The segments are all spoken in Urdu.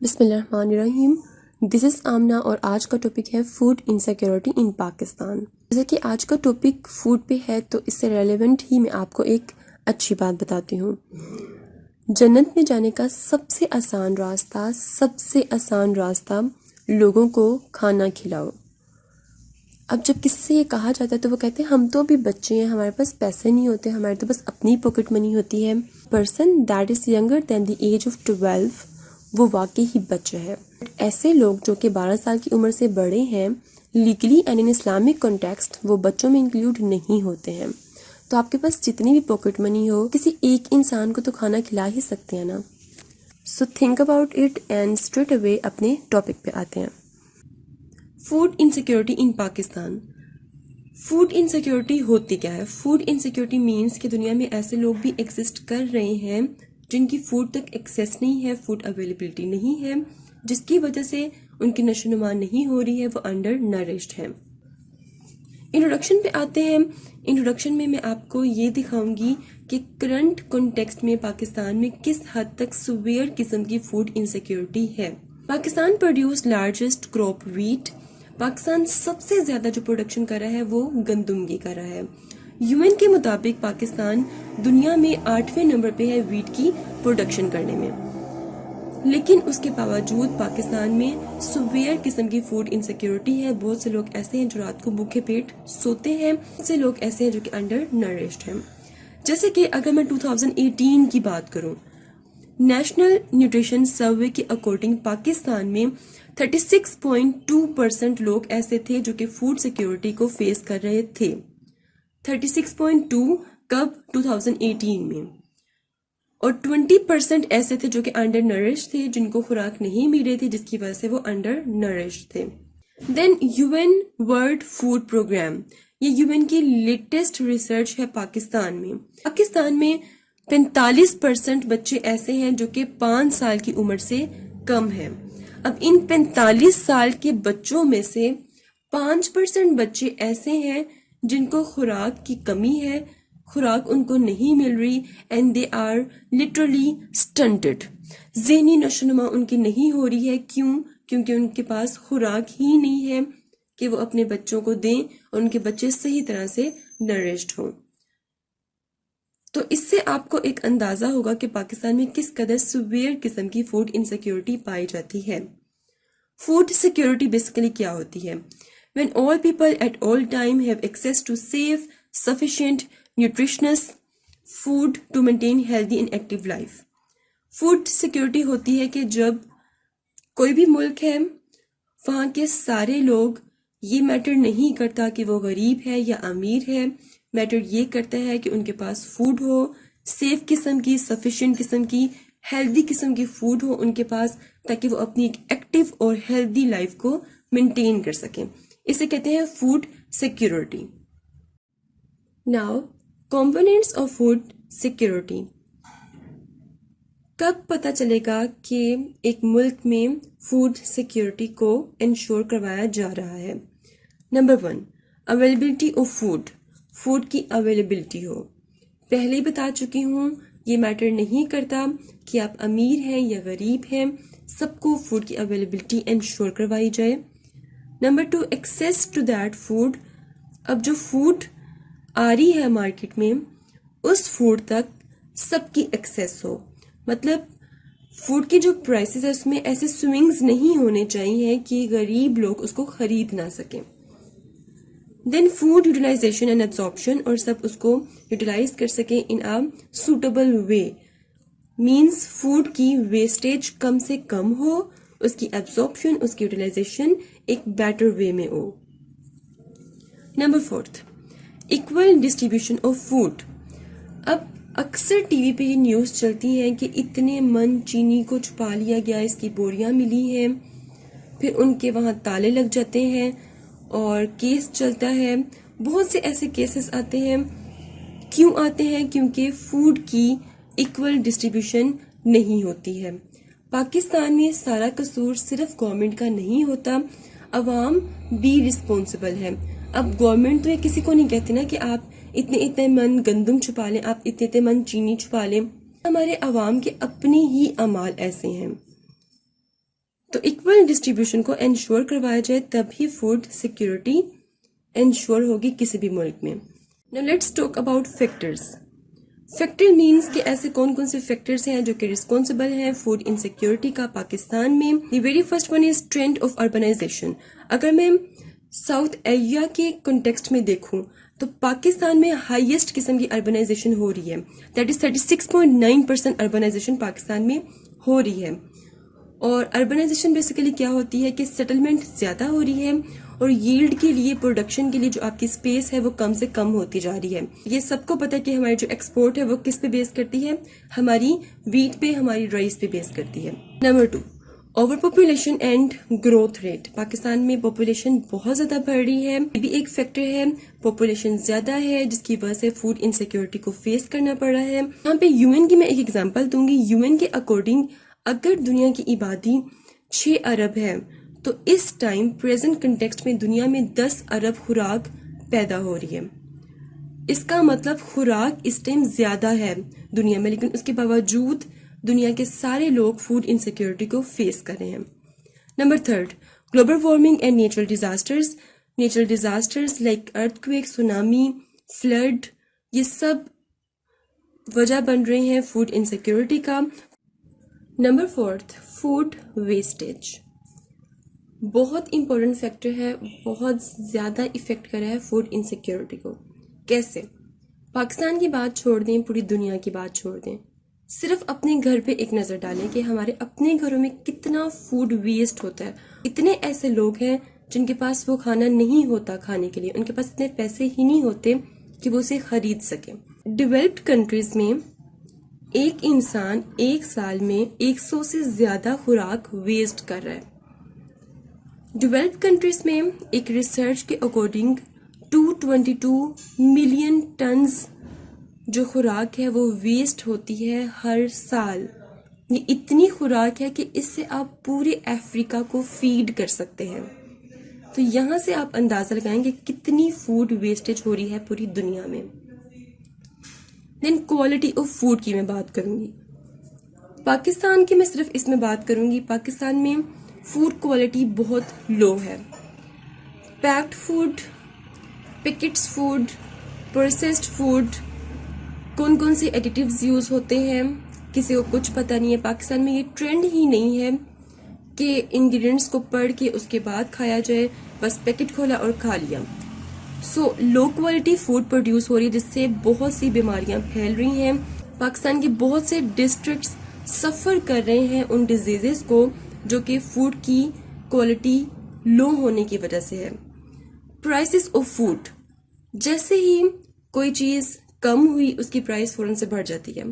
بسم اللہ الرحمن الرحیم. دس از آمنہ اور آج کا ٹاپک ہے فوڈ انسیکیورٹی ان پاکستان. جیسے کہ آج کا ٹاپک فوڈ پہ ہے تو اس سے ریلیونٹ ہی میں آپ کو ایک اچھی بات بتاتی ہوں. جنت میں جانے کا سب سے آسان راستہ لوگوں کو کھانا کھلاؤ. اب جب کسی سے یہ کہا جاتا ہے تو وہ کہتے ہیں ہم تو ابھی بچے ہیں, ہمارے پاس پیسے نہیں ہوتے, ہمارے تو بس اپنی پاکٹ منی ہوتی ہے. Person that is younger than the age of 12 وہ واقعی ہی بچہ ہے. ایسے لوگ جو کہ 12 سال کی عمر سے بڑے ہیں legally and in Islamic context وہ بچوں میں انکلوڈ نہیں ہوتے ہیں. تو آپ کے پاس جتنی بھی پاکٹ منی ہو کسی ایک انسان کو تو کھانا کھلا ہی سکتے ہیں نا. So think about it and straight away اپنے ٹاپک پہ آتے ہیں. Food insecurity in Pakistan. Food insecurity ہوتی کیا ہے؟ فوڈ انسیکیورٹی مینس کہ دنیا میں ایسے لوگ بھی ایگزسٹ کر رہے ہیں جن کی فوڈ تک ایکسیس نہیں ہے, فوڈ اویلیبلٹی نہیں ہے, جس کی وجہ سے ان کی نشو و نما نہیں ہو رہی ہے, وہ انڈر نرشڈ ہیں. انٹروڈکشن پہ آتے ہیں. انٹروڈکشن میں آپ کو یہ دکھاؤں گی کہ کرنٹ کنٹیکسٹ میں پاکستان میں کس حد تک سویئر قسم کی فوڈ انسیکیورٹی ہے. Pakistan produce largest crop wheat. Pakistan سب سے زیادہ جو پروڈکشن کر رہا ہے وہ گندم کی کر رہا ہے. یو این کے مطابق پاکستان دنیا میں 8ویں نمبر پہ ہے ویٹ کی پروڈکشن کرنے میں. لیکن اس کے باوجود پاکستان میں سویئر قسم کی فوڈ انسیکیورٹی ہے. بہت سے لوگ ایسے ہیں جو رات کو بھوکے پیٹ سوتے ہیں, بہت سے لوگ ایسے ہیں جو کہ انڈر نرشڈ ہیں. جیسے کہ اگر میں 2018 کی بات کروں, نیشنل نیوٹریشن سروے کے اکارڈنگ پاکستان میں 36.2% لوگ ایسے تھے جو کہ فوڈ سیکیورٹی کو فیس کر رہے تھے. 36.2 کب؟ 2018 میں. اور 20% ایسے تھے جو کہ انڈر نرش تھے, جن کو خوراک نہیں مل رہی تھی جس کی وجہ سے وہ انڈر نرش تھے. The U N world food programme, یہ یو این کی لیٹسٹ ریسرچ ہے پاکستان میں. پاکستان میں 45% بچے ایسے ہیں جو کہ 5 سال کی عمر سے کم ہیں. اب ان 45 سال کے بچوں میں سے 5% بچے ایسے ہیں جن کو خوراک کی کمی ہے, خوراک ان کو نہیں مل رہی, and they are literally stunted. ذہنی نشو و نما ان کی نہیں ہو رہی ہے. کیوں؟ کیونکہ ان کے پاس خوراک ہی نہیں ہے کہ وہ اپنے بچوں کو دیں اور ان کے بچے صحیح طرح سے نرشڈ ہوں. تو اس سے آپ کو ایک اندازہ ہوگا کہ پاکستان میں کس قدر سویئر قسم کی فوڈ انسیکیورٹی پائی جاتی ہے. فوڈ سیکیورٹی بیسیکلی کیا ہوتی ہے؟ when all people at all time have access to safe, sufficient, nutritious food to maintain healthy and active life. Food security ہوتی ہے کہ جب کوئی بھی ملک ہے وہاں کے سارے لوگ, یہ میٹر نہیں کرتا کہ وہ غریب ہے یا امیر ہے, میٹر یہ کرتا ہے کہ ان کے پاس فوڈ ہو, سیف قسم کی, سفیشینٹ قسم کی, ہیلدی قسم کی فوڈ ہو ان کے پاس, تاکہ وہ اپنی ایک ایکٹیو اور ہیلدی لائف کو مینٹین کر سکیں. اسے کہتے ہیں food security. Now components of food security. کب پتہ چلے گا کہ ایک ملک میں فوڈ سیکیورٹی کو انشور کروایا جا رہا ہے؟ Number 1, availability of food. Food کی اویلیبلٹی ہو. پہلے ہی بتا چکی ہوں یہ میٹر نہیں کرتا کہ آپ امیر ہیں یا غریب ہیں, سب کو فوڈ کی اویلیبلٹی انشور کروائی جائے. Number 2, access to that food. اب جو فوڈ آ رہی ہے مارکیٹ میں اس فوڈ تک سب کی ایکسیس ہو. مطلب فوڈ کی جو پرائسز ہے اس میں ایسے سوئنگز نہیں ہونے چاہیے کہ غریب لوگ اس کو خرید نہ سکیں. دین فوڈ یوٹیلائزیشن اینڈ ایبزارپشن, اور سب اس کو یوٹیلائز کر سکیں ان آ سوٹیبل وے. مینس فوڈ کی ویسٹیج کم سے کم ہو, اس کی ایبزارپشن, اس کی یوٹیلائزیشن ایک بیٹر وے میں ہو. Number 4, equal distribution of food. اب اکثر ٹی وی پہ یہ نیوز چلتی ہیں کہ اتنے من چینی کو چھپا لیا گیا, اس کی بوریاں ملی ہیں, پھر ان کے وہاں تالے لگ جاتے ہیں اور کیس چلتا ہے. بہت سے ایسے کیسز آتے ہیں. کیوں آتے ہیں؟ کیونکہ فوڈ کی ایکول ڈسٹریبیوشن نہیں ہوتی ہے. پاکستان میں سارا قصور صرف گورنمنٹ کا نہیں ہوتا, عوام بھی رسپانسبل ہے. اب گورنمنٹ تو یہ کسی کو نہیں کہتی نا کہ آپ اتنے من گندم چھپا لیں, آپ اتنے من چینی چھپا لیں. ہمارے عوام کے اپنے ہی اعمال ایسے ہیں. تو ایکول ڈسٹریبیوشن کو انشور کروایا جائے تبھی فوڈ سیکیورٹی انشور ہوگی کسی بھی ملک میں. Now let's talk about factors. Factor means کہ ایسے کون کون سے فیکٹرز ہیں جو کہ رسپانسبل ہیں فوڈ انسیکیورٹی کا پاکستان میں. The very first one is trend of urbanisation. اگر میں ساؤتھ ایشیا کے کنٹیکسٹ میں دیکھوں تو پاکستان میں ہائیسٹ قسم کی اربنائزیشن ہو رہی ہے. دیٹ از 36.9% اربنائزیشن پاکستان میں ہو رہی ہے. اور اربنائزیشن بیسیکلی کیا ہوتی ہے کہ سیٹلمنٹ زیادہ ہو رہی ہے اور ییلڈ کے لیے پروڈکشن کے لیے جو آپ کی اسپیس ہے وہ کم سے کم ہوتی جا رہی ہے. یہ سب کو پتہ ہے کہ ہماری جو ایکسپورٹ ہے وہ کس پہ بیس کرتی ہے, ہماری ویٹ پہ, ہماری رائس پہ بیس کرتی ہے. Number 2, over population and growth rate. Pakistan میں پاپولیشن بہت زیادہ بڑھ رہی ہے, یہ بھی ایک فیکٹر ہے. پاپولیشن زیادہ ہے جس کی وجہ سے فوڈ انسیکیورٹی کو فیس کرنا پڑ رہا ہے. یہاں پہ UN کی میں ایک ایگزامپل دوں گی. UN کے اکارڈنگ اگر دنیا کی آبادی 6 ارب ہے تو اس ٹائم پریزنٹ کنٹیکسٹ میں دنیا میں 10 ارب خوراک پیدا ہو رہی ہے. اس کا مطلب خوراک اس ٹائم زیادہ ہے دنیا میں, لیکن اس کے باوجود دنیا کے سارے لوگ فوڈ انسیکیورٹی کو فیس کر رہے ہیں. Number 3, global warming and natural disasters. Natural disasters like earthquake, tsunami, flood, یہ سب وجہ بن رہے ہیں فوڈ انسیکیورٹی کا. Number 4, food wastage. بہت امپورٹنٹ فیکٹر ہے, بہت زیادہ افیکٹ کر رہا ہے فوڈ انسیکیورٹی کو. کیسے؟ پاکستان کی بات چھوڑ دیں, پوری دنیا کی بات چھوڑ دیں, صرف اپنے گھر پہ ایک نظر ڈالیں کہ ہمارے اپنے گھروں میں کتنا فوڈ ویسٹ ہوتا ہے. اتنے ایسے لوگ ہیں جن کے پاس وہ کھانا نہیں ہوتا کھانے کے لیے, ان کے پاس اتنے پیسے ہی نہیں ہوتے کہ وہ اسے خرید سکیں. ڈیولپڈ کنٹریز میں ایک انسان ایک سال میں 100 سے زیادہ خوراک ویسٹ کر رہا ہے. ڈیولپڈ کنٹریز میں ایک ریسرچ کے اکارڈنگ 222 ملین ٹنز جو خوراک ہے وہ ویسٹ ہوتی ہے ہر سال. یہ اتنی خوراک ہے کہ اس سے آپ پورے افریقہ کو فیڈ کر سکتے ہیں. تو یہاں سے آپ اندازہ لگائیں کہ کتنی فوڈ ویسٹیج ہو رہی ہے پوری دنیا میں. دین کوالٹی آف فوڈ کی میں بات کروں گی. پاکستان کی میں صرف اس میں بات کروں گی. پاکستان میں فوڈ کوالٹی بہت لو ہے. Packed food, packets food, processed food, کون سے ایڈیٹیوز یوز ہوتے ہیں کسی کو کچھ پتہ نہیں ہے. پاکستان میں یہ ٹرینڈ ہی نہیں ہے کہ انگریڈینٹس کو پڑھ کے اس کے بعد کھایا جائے, بس پیکٹ کھولا اور کھا لیا. سو لو کوالٹی فوڈ پروڈیوس ہو رہی ہے جس سے بہت سی بیماریاں پھیل رہی ہیں. پاکستان کے بہت سے ڈسٹرکٹس سفر کر رہے ہیں ان ڈیزیزز کو جو کہ فوڈ کی کوالٹی لو ہونے کی وجہ سے ہے. پرائسز آف فوڈ, جیسے ہی کوئی چیز کم ہوئی اس کی پرائس فوراً سے بڑھ جاتی ہے.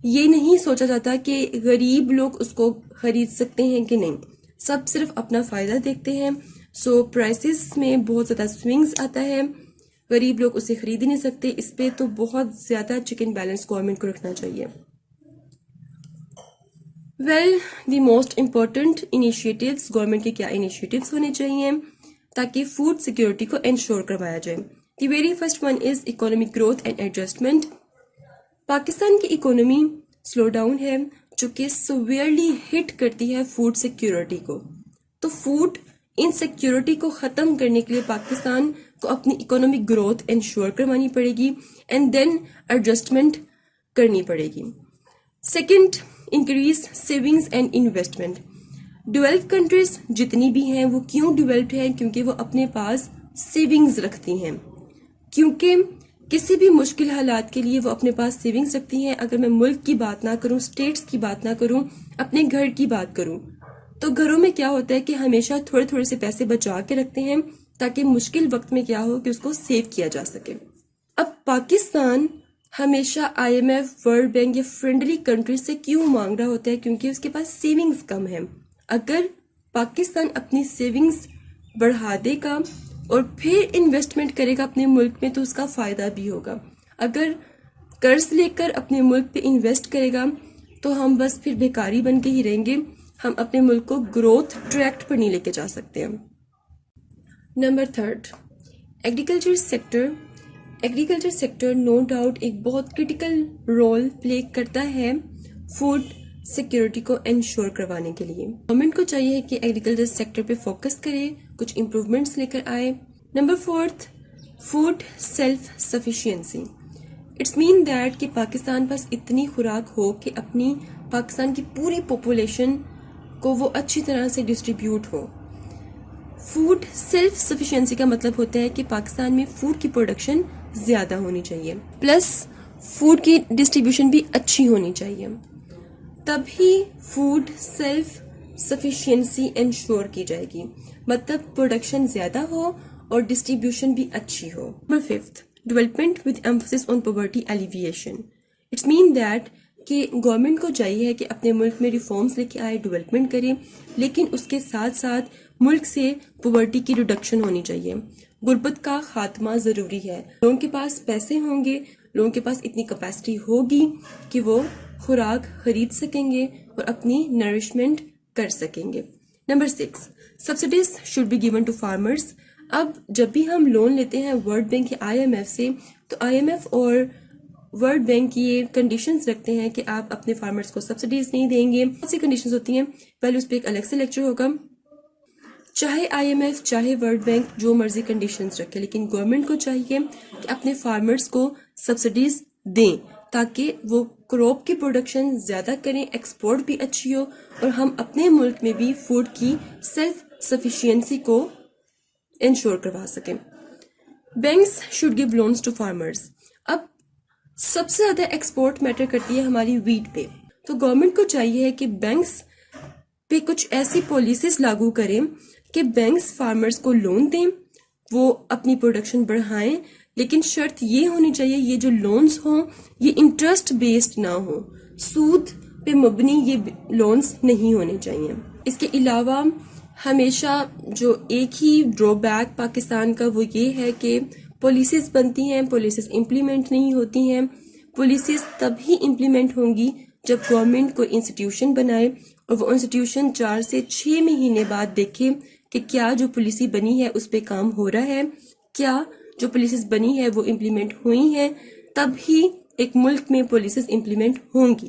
یہ نہیں سوچا جاتا کہ غریب لوگ اس کو خرید سکتے ہیں کہ نہیں, سب صرف اپنا فائدہ دیکھتے ہیں. سو پرائسز میں بہت زیادہ سوئنگز آتا ہے, غریب لوگ اسے خرید ہی نہیں سکتے. اس پہ تو بہت زیادہ چیک اینڈ بیلنس گورنمنٹ کو رکھنا چاہیے. The most important initiatives, government کے کیا انیشیٹیوز ہونے چاہیے تاکہ فوڈ سیکیورٹی کو انشور کروایا جائے. دی very first one is economic growth and adjustment. Pakistan کی اکانومی سلو ڈاؤن ہے جو کہ سویئرلی ہٹ کرتی ہے فوڈ سیکیورٹی کو. تو فوڈ انسیکیورٹی کو ختم کرنے کے لیے پاکستان کو اپنی اکنامک گروتھ انشور کروانی پڑے گی اینڈ دین ایڈجسٹمنٹ کرنی پڑے گی. Second, increase savings and investment. Develop countries جتنی بھی ہیں وہ کیوں ڈیولپڈ ہیں؟ کیونکہ وہ اپنے پاس سیونگز رکھتی ہیں, کیونکہ کسی بھی مشکل حالات کے لیے وہ اپنے پاس سیونگز رکھتی ہیں. اگر میں ملک کی بات نہ کروں, اسٹیٹس کی بات نہ کروں, اپنے گھر کی بات کروں, تو گھروں میں کیا ہوتا ہے کہ ہمیشہ تھوڑے تھوڑے سے پیسے بچا کے رکھتے ہیں تاکہ مشکل وقت میں کیا ہو کہ اس کو سیو کیا جا سکے. اب پاکستان ہمیشہ IMF, ورلڈ بینک یا فرینڈلی کنٹریز سے کیوں مانگ رہا ہوتا ہے؟ کیونکہ اس کے پاس سیونگز کم ہیں. اگر پاکستان اپنی سیونگز بڑھا دے گا اور پھر انویسٹمنٹ کرے گا اپنے ملک میں تو اس کا فائدہ بھی ہوگا. اگر قرض لے کر اپنے ملک پہ انویسٹ کرے گا تو ہم بس پھر بیکاری بن کے ہی رہیں گے, ہم اپنے ملک کو گروتھ ٹریک پر نہیں لے کے جا سکتے ہیں. Number 3, agriculture sector. Agriculture sector no doubt ایک بہت کرٹیکل رول پلے کرتا ہے فوڈ سیکیورٹی کو انشور کروانے کے لیے گورنمنٹ کو چاہیے کہ ایگریکلچر سیکٹر پہ فوکس کرے, کچھ امپروومنٹس لے کر آئے. Number 4, food self sufficiency. It's mean that کہ پاکستان پاس اتنی خوراک ہو کہ اپنی پاکستان کی پوری پاپولیشن کو وہ اچھی طرح سے ڈسٹریبیوٹ ہو. فوڈ سیلف سفیشینسی کا مطلب ہوتا ہے کہ پاکستان میں فوڈ کی پروڈکشن زیادہ ہونی چاہیے, پلس فوڈ کی ڈسٹریبیوشن بھی اچھی ہونی چاہیے, تبھی فوڈ سیلف سفیشینسی انشور کی جائے گی. مطلب پروڈکشن زیادہ ہو اور ڈسٹریبیوشن بھی اچھی ہو. Number 5, development with emphasis on poverty alleviation. It's mean that کہ گورنمنٹ کو چاہیے کہ اپنے ملک میں ریفارمز لے کے آئے, ڈیولپمنٹ کرے, لیکن اس کے ساتھ ساتھ ملک سے پاورٹی کی ریڈکشن ہونی چاہیے. غربت کا خاتمہ ضروری ہے. لوگوں کے پاس پیسے ہوں گے, لوگوں کے پاس اتنی کیپیسٹی ہوگی کہ وہ خوراک خرید سکیں گے اور اپنی نرشمنٹ کر سکیں گے. Number 6, subsidies should be given to farmers. اب جب بھی ہم لون لیتے ہیں ورلڈ بینک یا IMF سے, تو IMF اور ورلڈ بینک یہ کنڈیشنز رکھتے ہیں کہ آپ اپنے فارمرز کو سبسڈیز نہیں دیں گے. بہت سی کنڈیشنز ہوتی ہیں, پہلے اس پہ ایک الگ سے لیکچر ہوگا. چاہے IMF چاہے ورلڈ بینک جو مرضی کنڈیشنز رکھے, لیکن گورنمنٹ کو چاہیے کہ اپنے فارمرز کو سبسڈیز دیں تاکہ وہ کراپ کی پروڈکشن زیادہ کریں, ایکسپورٹ بھی اچھی ہو, اور ہم اپنے ملک میں بھی فوڈ کی سیلف سفیشینسی کو انشور کروا سکیں. Banks should give loans to farmers. اب سب سے زیادہ ایکسپورٹ میٹر کرتی ہے ہماری ویٹ پہ, تو گورنمنٹ کو چاہیے کہ بینکس پہ کچھ ایسی پالیسیز لاگو کریں کہ بینکس فارمرز کو لون دیں, وہ اپنی پروڈکشن بڑھائیں, لیکن شرط یہ ہونی چاہیے یہ جو لونز ہوں یہ انٹرسٹ بیسڈ نہ ہوں, سود پہ مبنی یہ لونز نہیں ہونے چاہیے. اس کے علاوہ ہمیشہ جو ایک ہی ڈرا بیک پاکستان کا وہ یہ ہے کہ پالیسیز بنتی ہیں, پالیسیز امپلیمنٹ نہیں ہوتی ہیں. پالیسیز تب ہی امپلیمنٹ ہوں گی جب گورنمنٹ کوئی انسٹیٹیوشن بنائے اور وہ انسٹیٹیوشن 4 سے 6 مہینے بعد دیکھے کہ کیا جو پالیسی بنی ہے اس پہ کام ہو رہا ہے, کیا جو پالیسیز بنی ہے وہ امپلیمنٹ ہوئی ہیں, تب ہی ایک ملک میں پالیسیز امپلیمنٹ ہوں گی.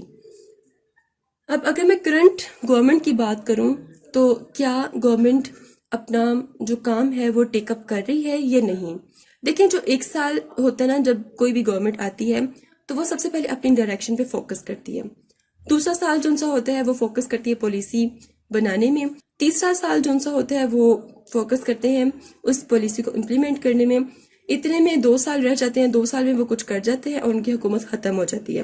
اب اگر میں کرنٹ گورنمنٹ کی بات کروں تو کیا گورنمنٹ اپنا جو کام ہے وہ ٹیک اپ کر رہی ہے یا نہیں. دیکھیں جو 1 سال ہوتا ہے نا جب کوئی بھی گورنمنٹ آتی ہے تو وہ سب سے پہلے اپنی ڈائریکشن پہ فوکس کرتی ہے. دوسرا سال جو ان سا ہوتا ہے وہ فوکس کرتی ہے پالیسی بنانے میں. تیسرا سال جو ان سا ہوتا ہے وہ فوکس کرتے ہیں اس پالیسی کو امپلیمنٹ کرنے میں. اتنے میں 2 سال رہ جاتے ہیں, 2 سال میں وہ کچھ کر جاتے ہیں اور ان کی حکومت ختم ہو جاتی ہے.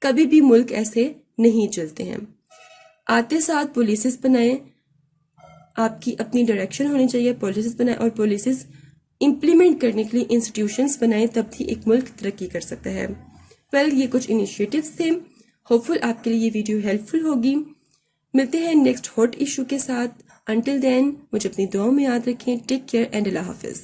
کبھی بھی ملک ایسے نہیں چلتے ہیں. آتے ساتھ پالیسیز بنائیں, آپ کی اپنی ڈائریکشن ہونی چاہیے, پالیسیز بنائیں اور پالیسیز امپلیمنٹ کرنے کے لیے انسٹیٹیوشنز بنائیں, تب ہی ایک ملک ترقی کر سکتا ہے. یہ کچھ انیشیٹیوز تھے. ہوپ فل آپ کے لیے یہ ویڈیو ہیلپ فل ہوگی. ملتے ہیں نیکسٹ ہاٹ ایشو کے ساتھ. انٹل دین مجھے اپنی دعاؤں میں یاد رکھیں. ٹیک کیئر اینڈ اللہ حافظ.